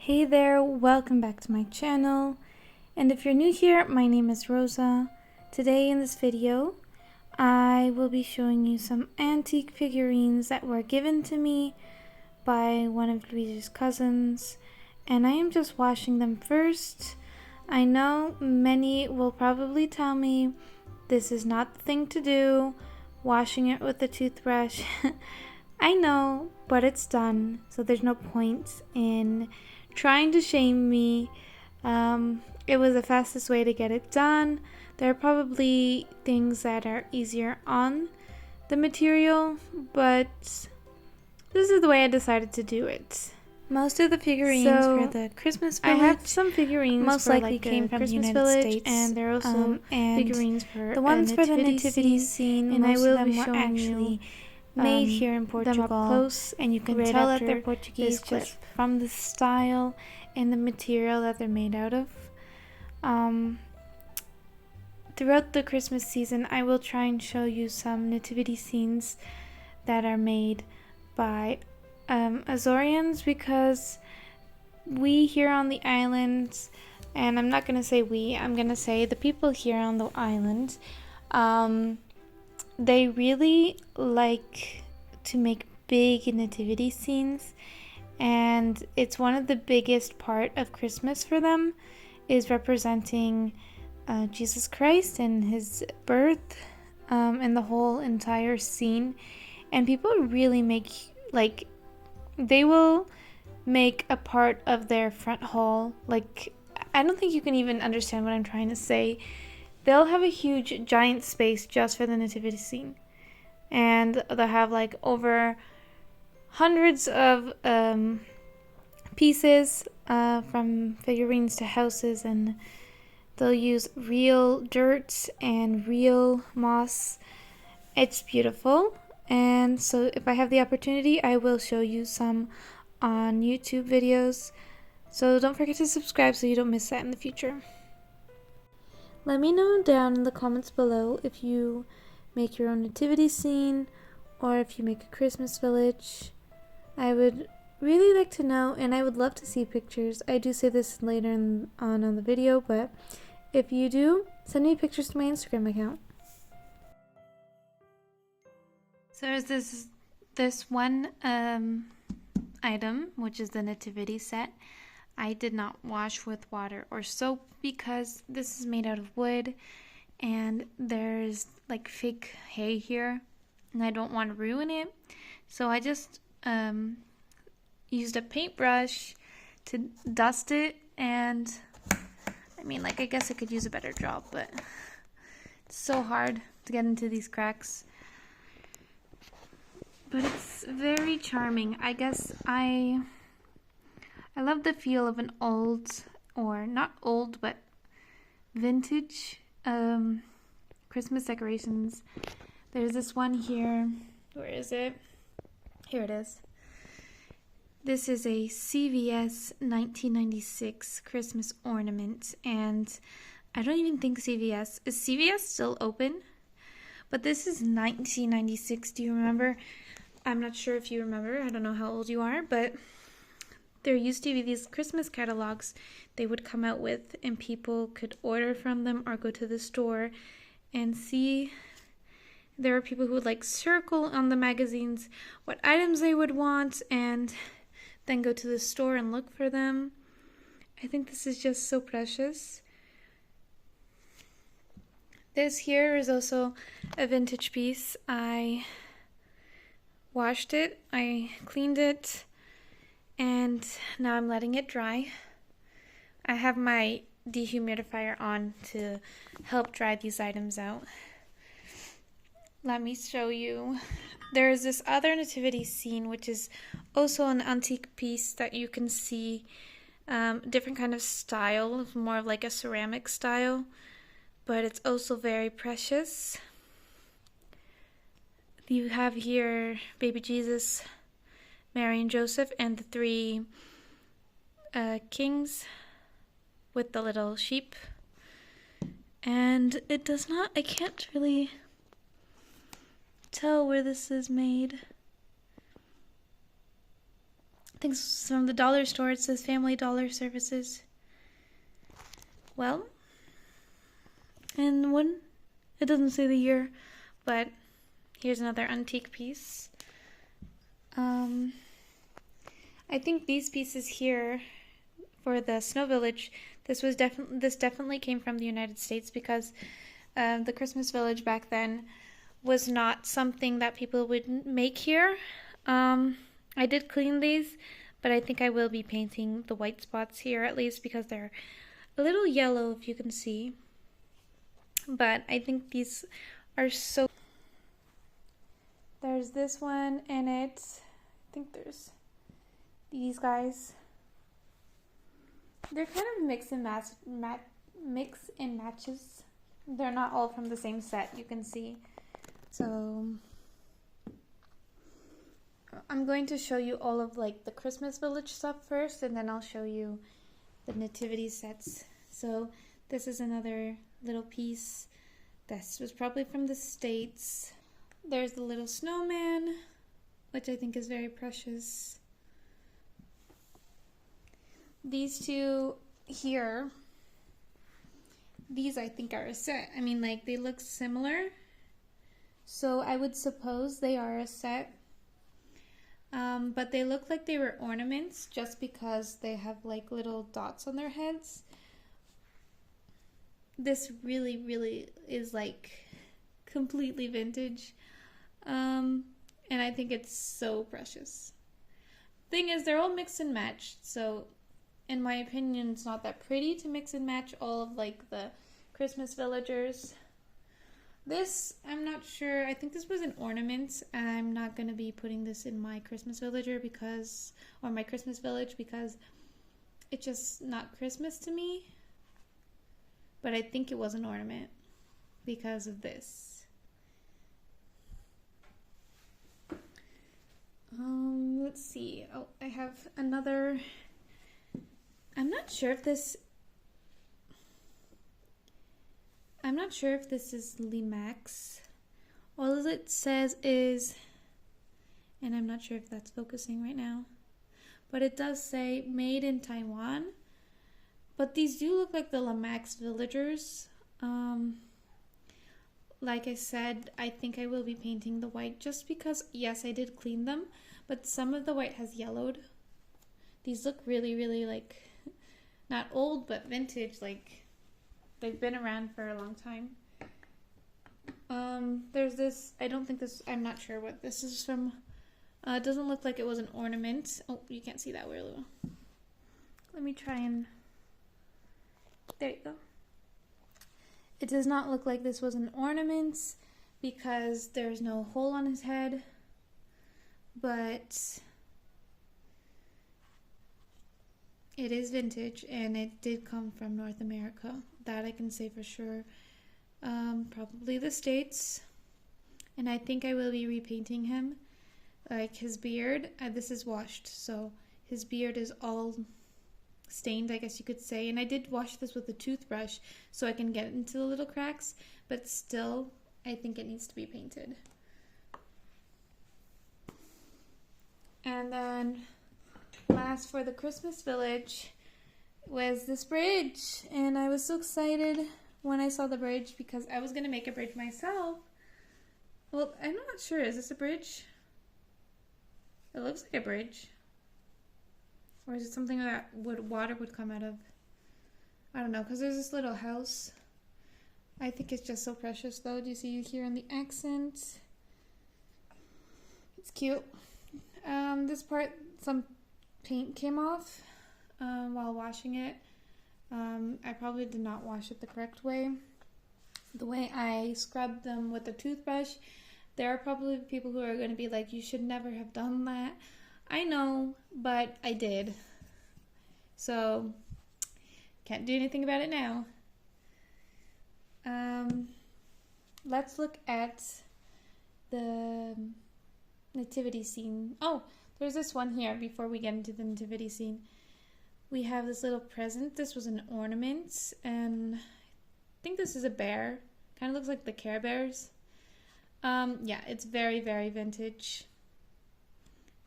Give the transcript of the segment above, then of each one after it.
Hey there, welcome back to my channel. And if you're new here, my name is Rosa. Today in this video, I will be showing you some antique figurines that were given to me by one of Luigi's cousins. And I am just washing them first. I know many will probably tell me this is not the thing to do, washing it with a toothbrush. I know, but it's done, so there's no point in trying to shame me. It was the fastest way to get it done. There are probably things that are easier on the material, but this is the way I decided to do it. Most of the figurines for the Christmas Village, I have some figurines most likely came from the United States, and there are also figurines for the ones for the nativity scene, and I will be showing you made here in Portugal, them up close, and you can tell that they're Portuguese just from the style and the material that they're made out of. Throughout the Christmas season, I will try and show you some nativity scenes that are made by Azorians, because we here on the island, and I'm not going to say we, I'm going to say the people here on the island, they really like to make big nativity scenes, and it's one of the biggest part of Christmas for them is representing Jesus Christ and his birth, and the whole entire scene. And people really make, like, they will make a part of their front hall, like, I don't think you can even understand what I'm trying to say. They'll have a huge giant space just for the nativity scene, and they'll have like over hundreds of pieces from figurines to houses, and they'll use real dirt and real moss. It's beautiful, and so if I have the opportunity, I will show you some on YouTube videos, so don't forget to subscribe so you don't miss that in the future. Let me know down in the comments below if you make your own nativity scene or if you make a Christmas village. I would really like to know, and I would love to see pictures. I do say this later on the video, but if you do, send me pictures to my Instagram account. So there's this one item, which is the nativity set. I did not wash with water or soap because this is made out of wood, and there's like fake hay here, and I don't want to ruin it. So I just used a paintbrush to dust it, and I mean, like, I guess I could use a better job, but it's so hard to get into these cracks. But it's very charming. I guess I love the feel of an old, or not old, but vintage Christmas decorations. There's this one here. Where is it? Here it is. This is a CVS 1996 Christmas ornament, and I don't even think is CVS still open? But this is 1996. Do you remember? I'm not sure if you remember. I don't know how old you are, but there used to be these Christmas catalogs they would come out with, and people could order from them or go to the store and see. There were people who would like circle on the magazines what items they would want and then go to the store and look for them. I think this is just so precious. This here is also a vintage piece. I washed it, I cleaned it, and now I'm letting it dry. I have my dehumidifier on to help dry these items out. Let me show you. There is this other nativity scene, which is also an antique piece that you can see different kind of style, more of like a ceramic style, but it's also very precious. You have here baby Jesus, Mary and Joseph, and the three kings with the little sheep. And it does not, I can't really tell where this is made, think it's from the dollar store. It says Family Dollar Services. Well, and one, it doesn't say the year, but here's another antique piece. I think these pieces here for the Snow Village, this definitely came from the United States, because the Christmas Village back then was not something that people would make here. I did clean these, but I think I will be painting the white spots here, at least because they're a little yellow, if you can see. But I think these are so... There's this one in it. I think there's these guys. They're kind of mix and matches. They're not all from the same set, you can see. So I'm going to show you all of like the Christmas Village stuff first, and then I'll show you the nativity sets. So this is another little piece. This was probably from the States. There's the little snowman, which I think is very precious. These two here, these I think are a set. I mean, like, they look similar, so I would suppose they are a set. But they look like they were ornaments just because they have like little dots on their heads. This really is like completely vintage. And I think it's so precious. Thing is, they're all mixed and matched, so in my opinion, it's not that pretty to mix and match all of like the Christmas villagers. This, I'm not sure. I think this was an ornament. I'm not going to be putting this in my Christmas villager because, or my Christmas village, because it's just not Christmas to me. But I think it was an ornament because of this. Let's see. Oh, I have another. I'm not sure if this is Limax. All it says is, and I'm not sure if that's focusing right now, but it does say made in Taiwan. But these do look like the Limax villagers. Like I said, I think I will be painting the white just because, yes, I did clean them, but some of the white has yellowed. These look really like, not old, but vintage, like they've been around for a long time. There's this, I'm not sure what this is from. It doesn't look like it was an ornament. Oh, you can't see that really. Let me try and, there you go. It does not look like this was an ornament because there's no hole on his head, but it is vintage and it did come from North America. That I can say for sure. Probably the States. And I think I will be repainting him. Like his beard, this is washed, so his beard is all stained, I guess you could say. And I did wash this with a toothbrush so I can get into the little cracks, but still, I think it needs to be painted. And then last for the Christmas village was this bridge, and I was so excited when I saw the bridge because I was gonna make a bridge myself. Well, I'm not sure, is this a bridge? It looks like a bridge. Or is it something that water would come out of? I don't know, because there's this little house. I think it's just so precious though. Do you see here in the accent? It's cute. This part, some paint came off while washing it. I probably did not wash it the correct way. The way I scrubbed them with a toothbrush. There are probably people who are going to be like, you should never have done that. I know, but I did. So, can't do anything about it now. Let's look at the nativity scene. Oh, there's this one here before we get into the nativity scene. We have this little present. This was an ornament, and I think this is a bear. Kind of looks like the Care Bears. Yeah, it's very vintage.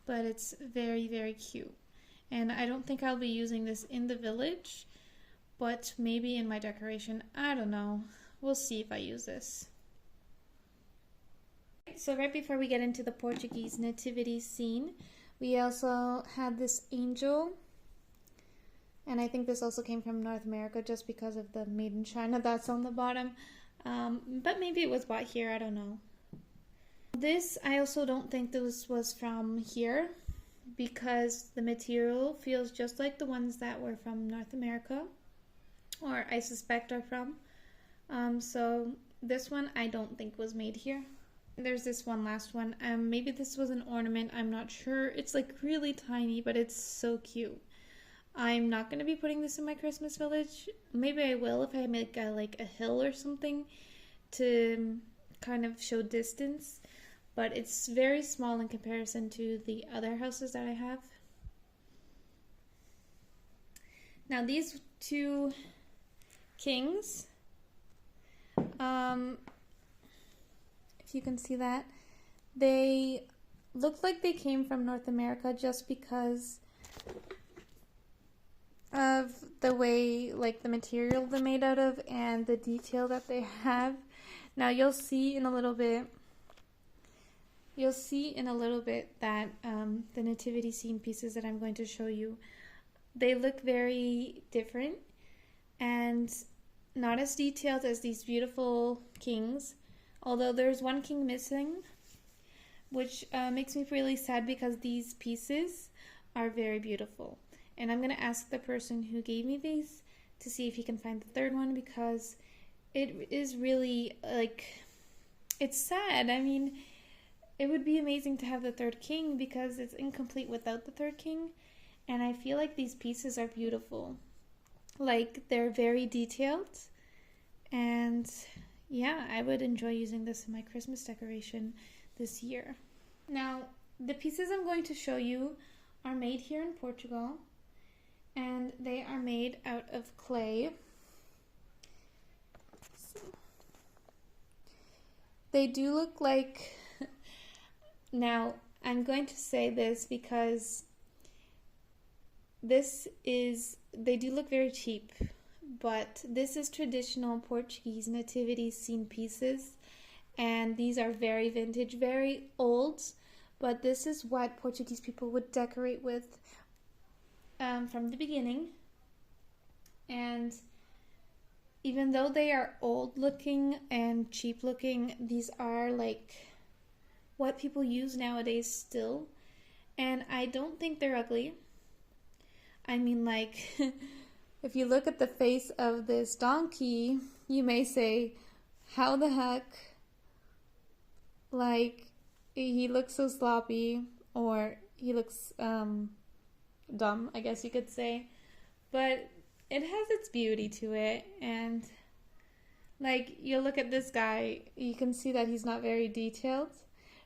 But it's very cute. and I don't think I'll be using this in the village, but maybe in my decoration. I don't know. We'll see if I use this. So right before we get into the Portuguese nativity scene, we also had this angel, and I think this also came from North America just because of the made in China that's on the bottom, but maybe it was bought here, I don't know. This, I also don't think this was from here because the material feels just like the ones that were from North America, or I suspect are from. So this one I don't think was made here. There's this one last one. Maybe this was an ornament, I'm not sure. It's like really tiny, but it's so cute. I'm not going to be putting this in my Christmas village. Maybe I will if I make a hill or something to kind of show distance. But it's very small in comparison to the other houses that I have. Now these two kings, if you can see that, they look like they came from North America just because of the way, like, the material they're made out of and the detail that they have. Now you'll see in a little bit that the nativity scene pieces that I'm going to show you, they look very different and not as detailed as these beautiful kings, although there's one king missing, which makes me really sad because these pieces are very beautiful. And I'm going to ask the person who gave me these to see if he can find the third one, because it is really, like, it's sad. I mean, it would be amazing to have the third king because it's incomplete without the third king. And I feel like these pieces are beautiful. Like, they're very detailed. And yeah, I would enjoy using this in my Christmas decoration this year. Now, the pieces I'm going to show you are made here in Portugal. And they are made out of clay. They do look like... Now, I'm going to say this because they do look very cheap, but this is traditional Portuguese nativity scene pieces, and these are very vintage, very old, but this is what Portuguese people would decorate with from the beginning. And even though they are old looking and cheap looking, these are like what people use nowadays still, and I don't think they're ugly. I mean, like, if you look at the face of this donkey, you may say, how the heck, like, he looks so sloppy, or he looks dumb, I guess you could say, but it has its beauty to it. And like, you look at this guy, you can see that he's not very detailed.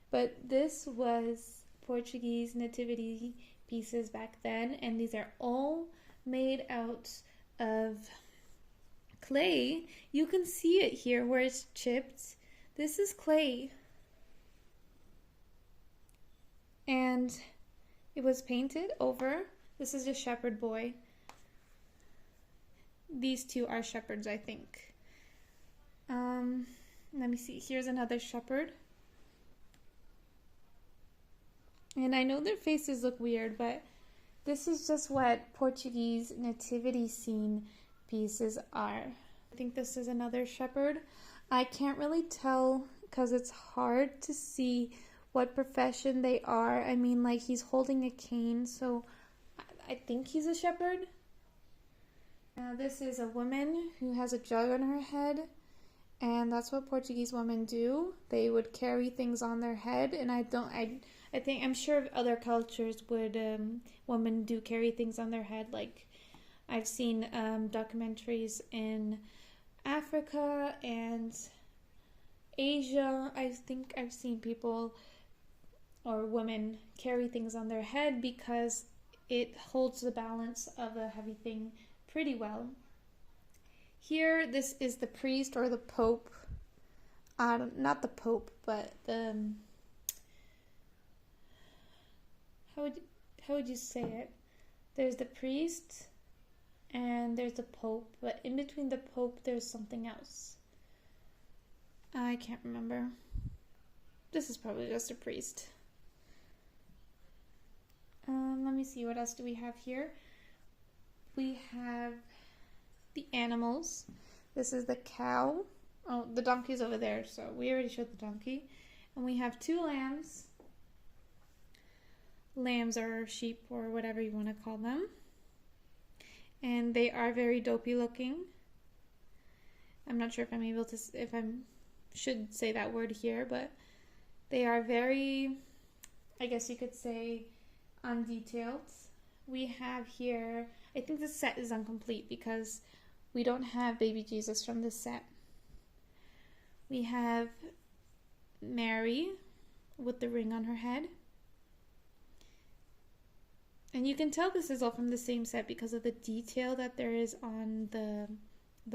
But this was Portuguese nativity pieces back then, and these are all made out of clay. You can see it here where it's chipped. This is clay. And it was painted over. This is a shepherd boy. These two are shepherds, I think. Let me see. Here's another shepherd. And I know their faces look weird, but this is just what Portuguese nativity scene pieces are. I think this is another shepherd. I can't really tell because it's hard to see what profession they are. I mean, like, he's holding a cane, so I think he's a shepherd. This is a woman who has a jug on her head, and that's what Portuguese women do. They would carry things on their head, and I'm sure other cultures would, women do carry things on their head. Like, I've seen documentaries in Africa and Asia. I think I've seen people or women carry things on their head because it holds the balance of a heavy thing pretty well. Here, this is the priest or the pope. Not the pope, but the... How would you say it? There's the priest and there's the Pope, but in between the Pope there's something else. I can't remember. This is probably just a priest. Let me see, what else do we have here? We have the animals. This is the cow. Oh, the donkey's over there, so we already showed the donkey. And we have 2 lambs. Lambs or sheep or whatever you want to call them. And they are very dopey looking. I'm not sure if I should say that word here, but they are very, I guess you could say, undetailed. We have here, I think the set is incomplete because we don't have baby Jesus from this set. We have Mary with the ring on her head. And you can tell this is all from the same set because of the detail that there is on the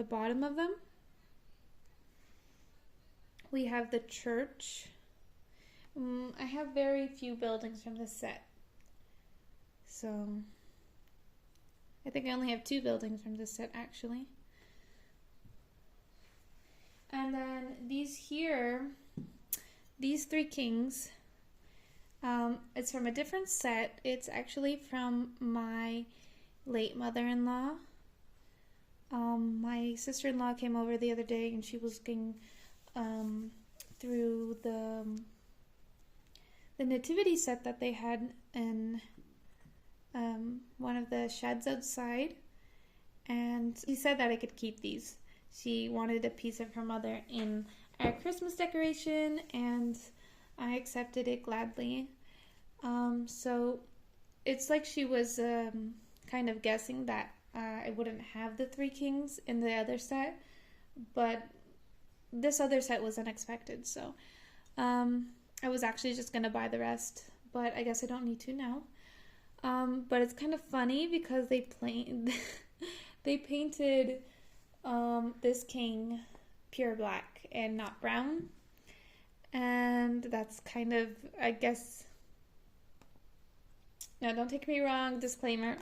bottom of them. We have the church. I have very few buildings from this set. So, I think I only have 2 buildings from this set actually. And then these 3 kings, it's from a different set. It's actually from my late mother-in-law. My sister-in-law came over the other day and she was looking through the Nativity set that they had in one of the sheds outside, and she said that I could keep these. She wanted a piece of her mother in our Christmas decoration, and I accepted it gladly. So it's like she was kind of guessing that I wouldn't have the 3 kings in the other set, but this other set was unexpected, so I was actually just gonna buy the rest, but I guess I don't need to now. But it's kind of funny because they painted this king pure black and not brown, and that's kind of, I guess, now don't take me wrong, disclaimer,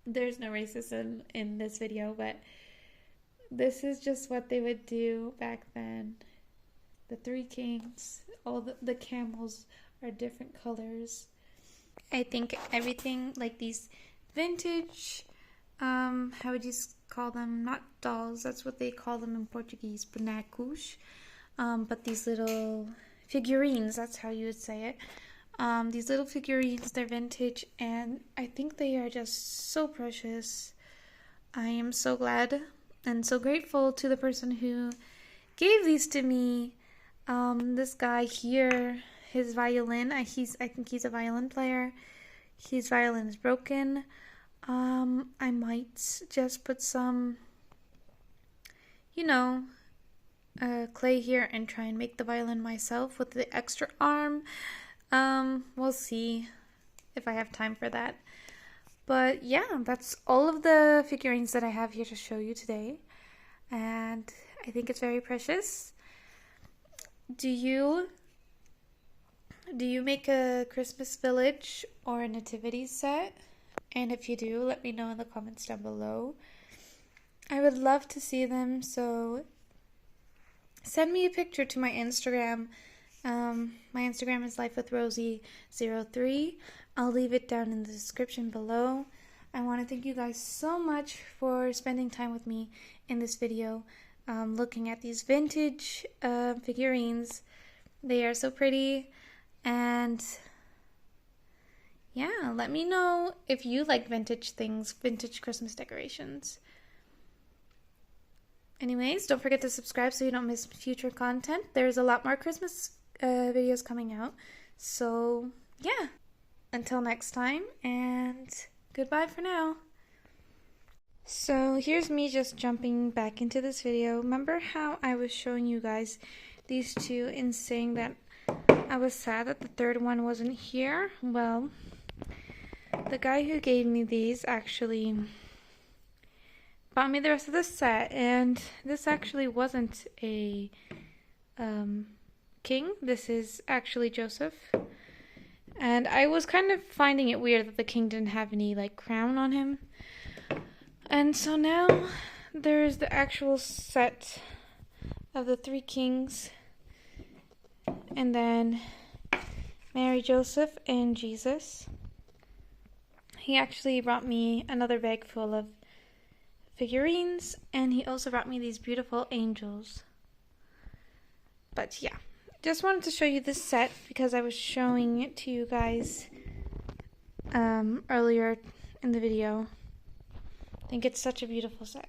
there's no racism in this video, but this is just what they would do back then. The 3 kings, all the camels are different colors. I think everything, like these vintage, how would you call them? Not dolls, that's what they call them in Portuguese, bonecos. But these little figurines, that's how you would say it. These little figurines, they're vintage, and I think they are just so precious. I am so glad and so grateful to the person who gave these to me. This guy here, his violin, I think he's a violin player. His violin is broken. I might just put some, clay here and try and make the violin myself with the extra arm. We'll see if I have time for that. But yeah, that's all of the figurines that I have here to show you today. And I think it's very precious. Do you make a Christmas village or a nativity set? And if you do, let me know in the comments down below. I would love to see them, so send me a picture to my Instagram. My Instagram is lifewithrosie03. I'll leave it down in the description below. I want to thank you guys so much for spending time with me in this video, looking at these vintage figurines. They are so pretty, and yeah, let me know if you like vintage things, vintage Christmas decorations. Anyways, don't forget to subscribe so you don't miss future content. There's a lot more Christmas videos coming out. So, yeah. Until next time, and goodbye for now. So, here's me just jumping back into this video. Remember how I was showing you guys these 2 and saying that I was sad that the 3rd one wasn't here? Well, the guy who gave me these actually bought me the rest of the set, and this actually wasn't a king. This is actually Joseph. And I was kind of finding it weird that the king didn't have any like crown on him. And so now there's the actual set of the three kings. And then Mary, Joseph, and Jesus. He actually brought me another bag full of figurines, and he also brought me these beautiful angels. But yeah, just wanted to show you this set because I was showing it to you guys earlier in the video. I think it's such a beautiful set.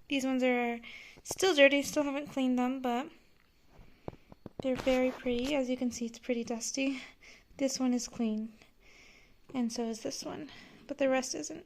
These ones are still dirty, still haven't cleaned them, but they're very pretty. As you can see, it's pretty dusty. This one is clean, and so is this one, but the rest isn't.